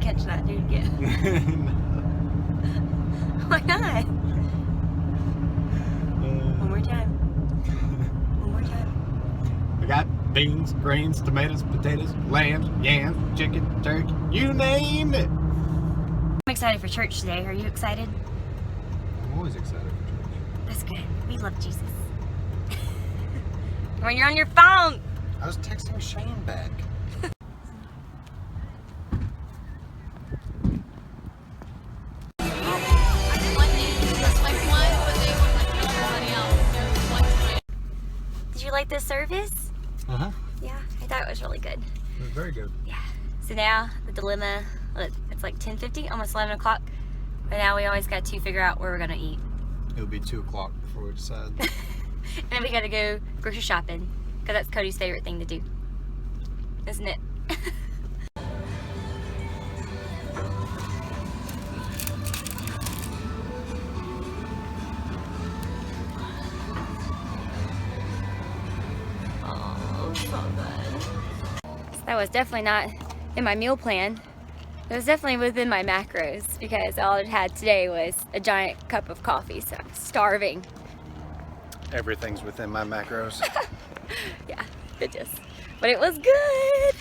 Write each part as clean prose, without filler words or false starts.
catch that dude again. Why not? One more time. One more time. We got beans, greens, tomatoes, potatoes, lambs, yams, chicken, turkey, you name it. I'm excited for church today. Are you excited? I'm always excited for church. That's good. We love Jesus. When you're on your phone. I was texting Shane back. Did you like this service? Uh-huh. Yeah, I thought it was really good. It was very good. Yeah. So now the dilemma, it's like 10:50, almost 11 o'clock. But now we always got to figure out where we're gonna eat. It'll be 2 o'clock before we decide. And then we gotta go grocery shopping, because that's Cody's favorite thing to do. Isn't it? Oh, so good. So that was definitely not in my meal plan. It was definitely within my macros, because all I had today was a giant cup of coffee, so I'm starving. Everything's within my macros. Yeah, it is. But it was good.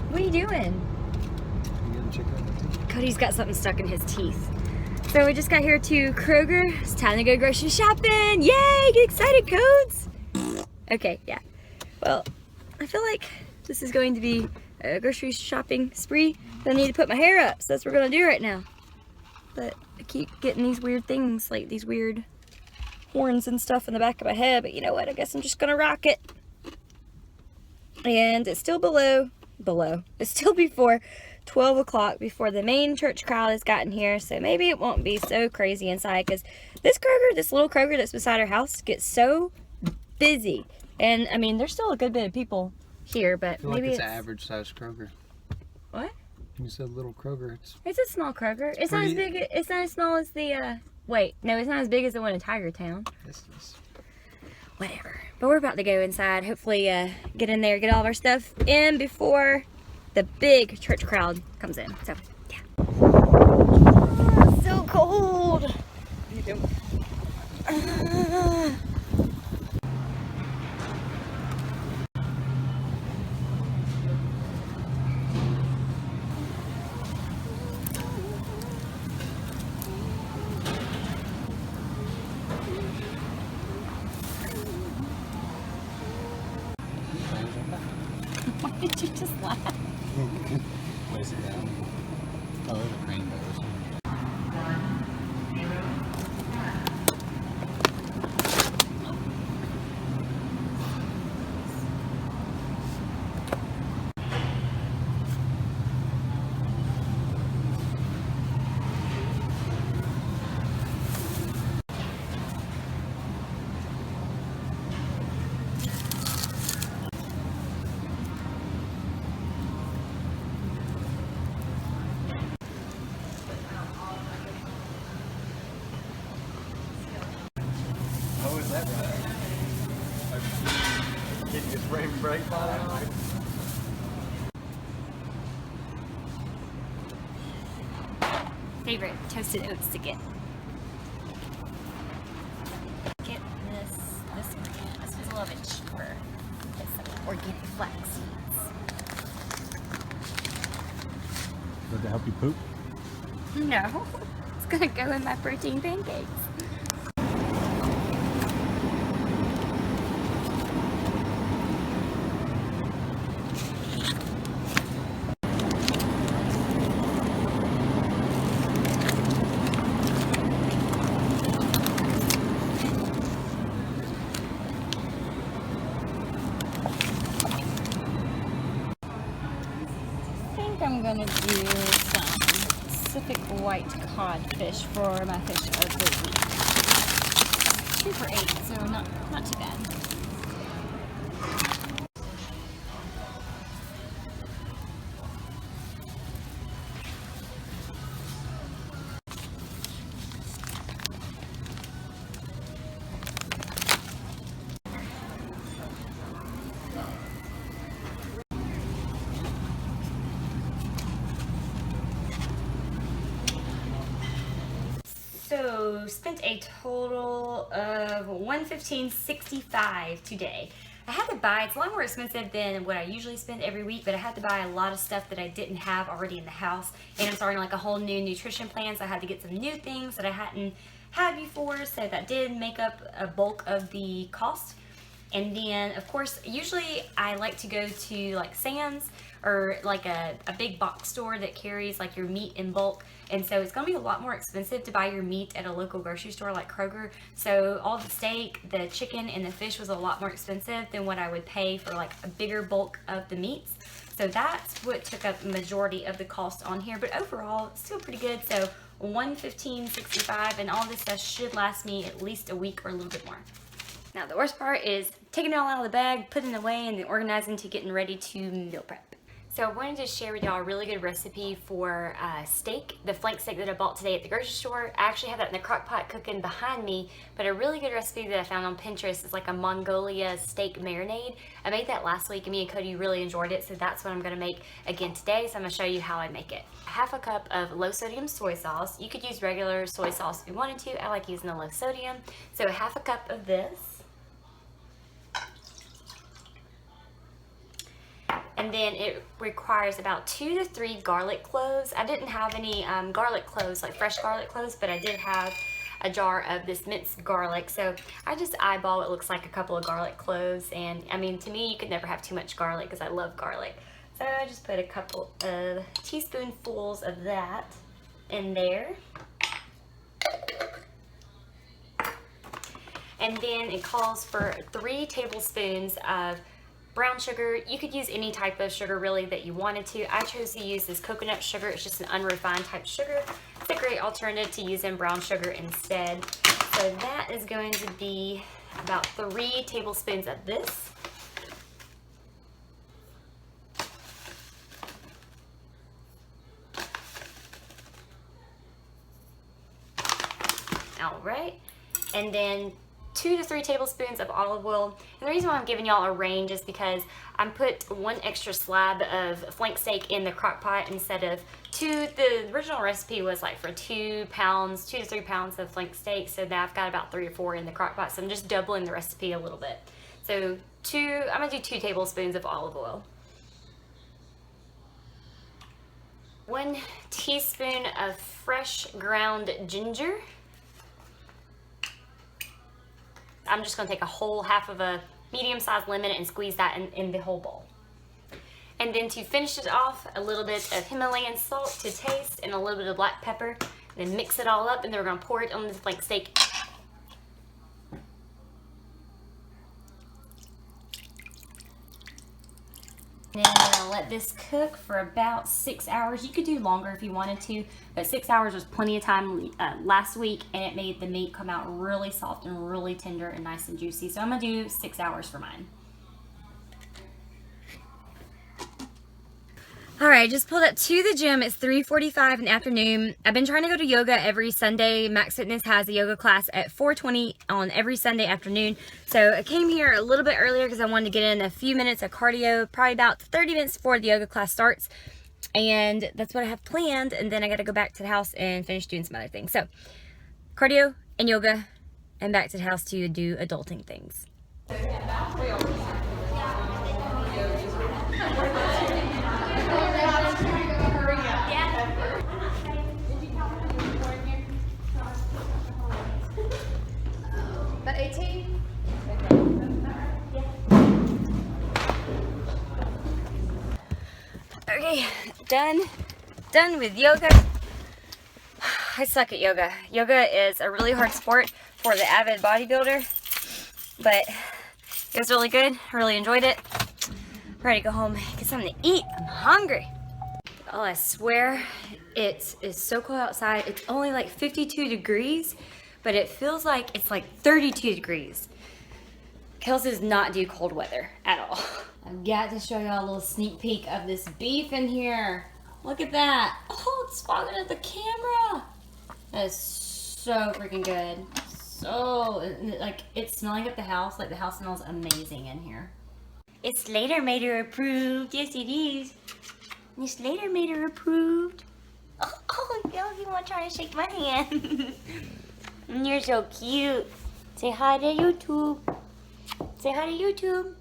What are you doing? You getting chicken? Cody's got something stuck in his teeth. So we just got here to Kroger. It's time to go grocery shopping. Yay! Get excited, Codes. Okay, yeah. Well, I feel like this is going to be a grocery shopping spree. I need to put my hair up, so that's what we're gonna do right now. But I keep getting these weird things, like these weird horns and stuff in the back of my head, but you know what, I guess I'm just gonna rock it. And it's still it's still before 12 o'clock, before the main church crowd has gotten here, so maybe it won't be so crazy inside, because this Kroger, this little Kroger that's beside our house, gets so busy. And I mean, there's still a good bit of people here, but I feel maybe like it's an average size Kroger. What? You said little Kroger. It's a small Kroger. It's not as big. It's not as small as the. Wait, no, it's not as big as the one in Tiger Town. Yes, it is. Whatever. But we're about to go inside. Hopefully, get in there, get all of our stuff in before the big church crowd comes in. So, yeah. Oh, it's so cold. What are you doing? Why did you just laugh? Place it down. Oh, there's a rainbow. Oh, is that right? Get this rain break by. Favorite toasted oats to get. Get this one. This was a little bit cheaper. Get some organic flax seeds. Does it help you poop? No, it's gonna go in my protein pancakes. I'm gonna do some Pacific white codfish for my fish of the week. 2 for $8, so not too bad. So spent a total of $115.65 today. I had to buy, it's a lot more expensive than what I usually spend every week, but I had to buy a lot of stuff that I didn't have already in the house. And I'm starting like a whole new nutrition plan, so I had to get some new things that I hadn't had before, so that did make up a bulk of the cost. And then, of course, usually I like to go to like Sam's or like a big box store that carries like your meat in bulk. And so it's going to be a lot more expensive to buy your meat at a local grocery store like Kroger. So all the steak, the chicken, and the fish was a lot more expensive than what I would pay for like a bigger bulk of the meats. So that's what took up the majority of the cost on here. But overall, still pretty good. So $115.65, and all this stuff should last me at least a week or a little bit more. Now the worst part is taking it all out of the bag, putting it away, and then organizing to getting ready to meal prep. So I wanted to share with y'all a really good recipe for steak, the flank steak that I bought today at the grocery store. I actually have that in the crock pot cooking behind me, but a really good recipe that I found on Pinterest is like a Mongolia steak marinade. I made that last week and me and Cody really enjoyed it, so that's what I'm gonna make again today. So I'm gonna show you how I make it. Half a cup of low sodium soy sauce. You could use regular soy sauce if you wanted to. I like using the low sodium. So half a cup of this. And then it requires about 2 to 3 garlic cloves. I didn't have any garlic cloves, like fresh garlic cloves, but I did have a jar of this minced garlic. So I just eyeball what looks like a couple of garlic cloves. And I mean, to me, you could never have too much garlic because I love garlic. So I just put a couple of teaspoonfuls of that in there. And then it calls for 3 tablespoons of brown sugar. You could use any type of sugar really that you wanted to. I chose to use this coconut sugar. It's just an unrefined type sugar. It's a great alternative to using brown sugar instead. So that is going to be about 3 tablespoons of this. All right, and then 2 to 3 tablespoons of olive oil. And the reason why I'm giving y'all a range is because I put 1 extra slab of flank steak in the crock pot instead of 2. The original recipe was like for 2 to 3 pounds of flank steak, so now I've got about 3 or 4 in the crock pot, so I'm just doubling the recipe a little bit. So I'm gonna do 2 tablespoons of olive oil. 1 teaspoon of fresh ground ginger. I'm just going to take a whole half of a medium-sized lemon and squeeze that in the whole bowl. And then to finish it off, a little bit of Himalayan salt to taste and a little bit of black pepper. And then mix it all up, and then we're going to pour it on the flank steak. Then I'm going to let this cook for about 6 hours. You could do longer if you wanted to, but 6 hours was plenty of time last week, and it made the meat come out really soft and really tender and nice and juicy. So I'm going to do 6 hours for mine. Alright, just pulled up to the gym. It's 3:45 in the afternoon. I've been trying to go to yoga every Sunday. Max Fitness has a yoga class at 4:20 on every Sunday afternoon. So I came here a little bit earlier because I wanted to get in a few minutes of cardio, probably about 30 minutes before the yoga class starts. And that's what I have planned. And then I got to go back to the house and finish doing some other things. So cardio and yoga and back to the house to do adulting things. About 18? Okay, done with yoga. I suck at yoga. Yoga is a really hard sport for the avid bodybuilder, but it was really good. I really enjoyed it. I'm ready to go home, get something to eat. I'm hungry. Oh, I swear, it is so cold outside. It's only like 52 degrees, but it feels like it's like 32 degrees. Kels does not do cold weather at all. I've got to show y'all a little sneak peek of this beef in here. Look at that. Oh, it's fogging up the camera. That is so freaking good. So, like, it's smelling up the house. Like, the house smells amazing in here. It's Slater Mater approved. Yes, it is. It's Slater Mater approved. Oh, y'all, you want to try to shake my hand? You're so cute. Say hi to YouTube. Say hi to YouTube.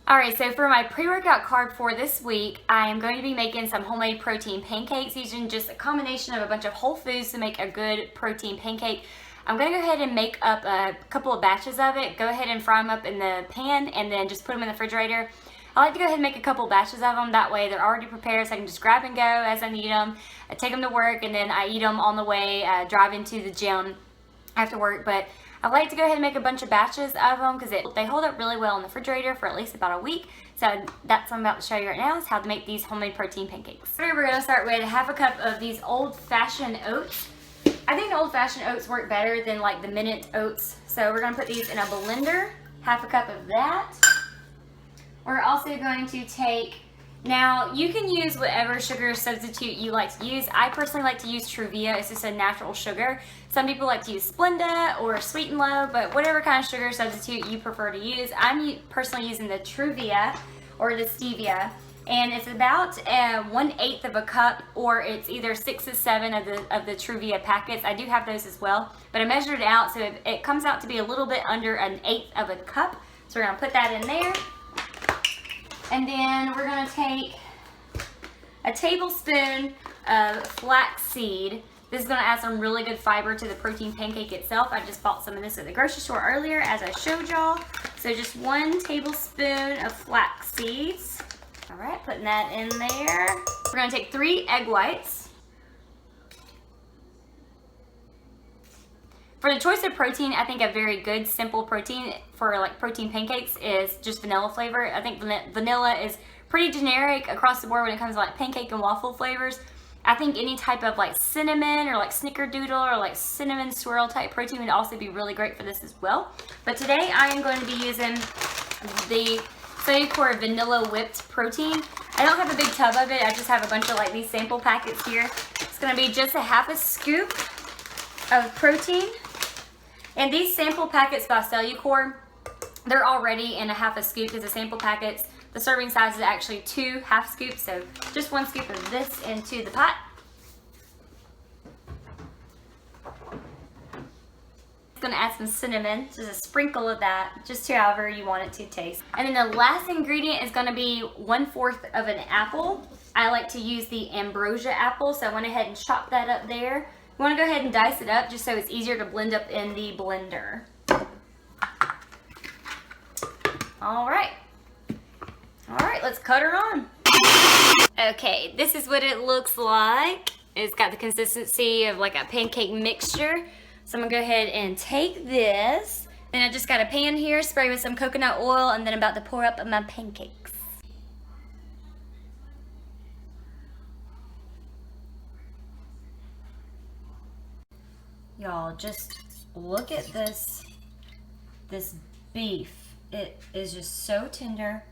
Alright, so for my pre-workout carb for this week, I am going to be making some homemade protein pancakes using just a combination of a bunch of whole foods to make a good protein pancake. I'm going to go ahead and make up a couple of batches of it. Go ahead and fry them up in the pan and then just put them in the refrigerator. I like to go ahead and make a couple batches of them. That way they're already prepared so I can just grab and go as I need them. I take them to work and then I eat them on the way, driving to the gym after work. But I like to go ahead and make a bunch of batches of them because they hold up really well in the refrigerator for at least about a week. So that's what I'm about to show you right now, is how to make these homemade protein pancakes. We're going to start with half a cup of these old-fashioned oats. I think the old-fashioned oats work better than like the minute oats. So we're going to put these in a blender, half a cup of that. We're also going to take, now you can use whatever sugar substitute you like to use. I personally like to use Truvia. It's just a natural sugar. Some people like to use Splenda or Sweet and Low, but whatever kind of sugar substitute you prefer to use. I'm personally using the Truvia or the stevia, and it's about 1/8 of a cup, or it's either 6 to 7 of the Truvia packets. I do have those as well, but I measured it out, so it comes out to be a little bit under 1/8 of a cup. So we're gonna put that in there. And then we're going to take a tablespoon of flax seed. This is going to add some really good fiber to the protein pancake itself. I just bought some of this at the grocery store earlier, as I showed y'all. So just 1 tablespoon of flax seeds. All right, putting that in there. We're going to take 3 egg whites. For the choice of protein, I think a very good simple protein for like protein pancakes is just vanilla flavor. I think vanilla is pretty generic across the board when it comes to like pancake and waffle flavors. I think any type of like cinnamon or like snickerdoodle or like cinnamon swirl type protein would also be really great for this as well. But today I am going to be using the Core vanilla whipped protein. I don't have a big tub of it. I just have a bunch of like these sample packets here. It's going to be just a half a scoop of protein. And these sample packets by Cellucor, they're already in a half a scoop because the sample packets, the serving size is actually 2 half scoops. So just 1 scoop of this into the pot. It's going to add some cinnamon, just a sprinkle of that, just to however you want it to taste. And then the last ingredient is going to be 1/4 of an apple. I like to use the ambrosia apple, so I went ahead and chopped that up there. You want to go ahead and dice it up just so it's easier to blend up in the blender. All right, let's cut her on. Okay, this is what it looks like. It's got the consistency of like a pancake mixture. So I'm gonna go ahead and take this. Then I just got a pan here, spray with some coconut oil, and then I'm about to pour up my pancakes. Y'all, just look at this beef. It is just so tender,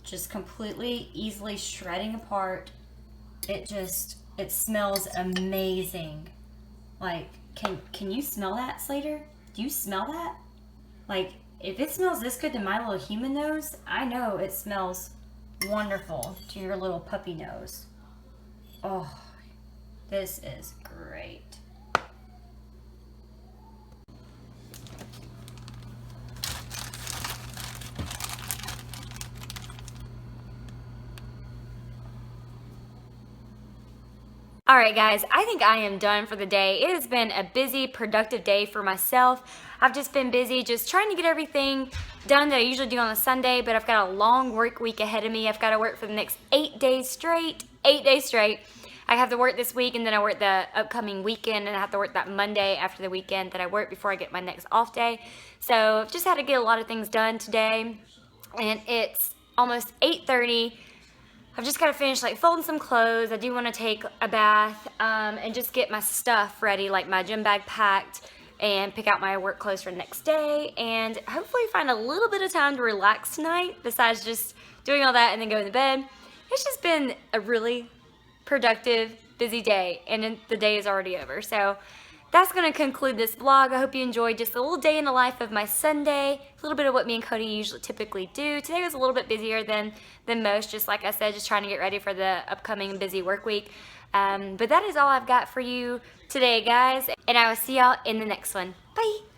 just completely easily shredding apart. It smells amazing. Like, can you smell that, Slater? Do you smell that? Like, if it smells this good to my little human nose, I know it smells wonderful to your little puppy nose. Oh, this is great. Alright guys, I think I am done for the day. It has been a busy, productive day for myself. I've just been busy just trying to get everything done that I usually do on a Sunday, but I've got a long work week ahead of me. I've got to work for the next 8 days straight. 8 days straight. I have to work this week, and then I work the upcoming weekend, and I have to work that Monday after the weekend that I work before I get my next off day. So I've just had to get a lot of things done today, and it's almost 8:30. I've just got to finish like folding some clothes. I do want to take a bath and just get my stuff ready, like my gym bag packed, and pick out my work clothes for the next day, and hopefully find a little bit of time to relax tonight besides just doing all that and then going to bed. It's just been a really productive, busy day, and then the day is already over. So that's going to conclude this vlog. I hope you enjoyed just a little day in the life of my Sunday, a little bit of what me and Cody typically do. Today was a little bit busier than most, just like I said, just trying to get ready for the upcoming busy work week. But that is all I've got for you today, guys, and I will see y'all in the next one. Bye!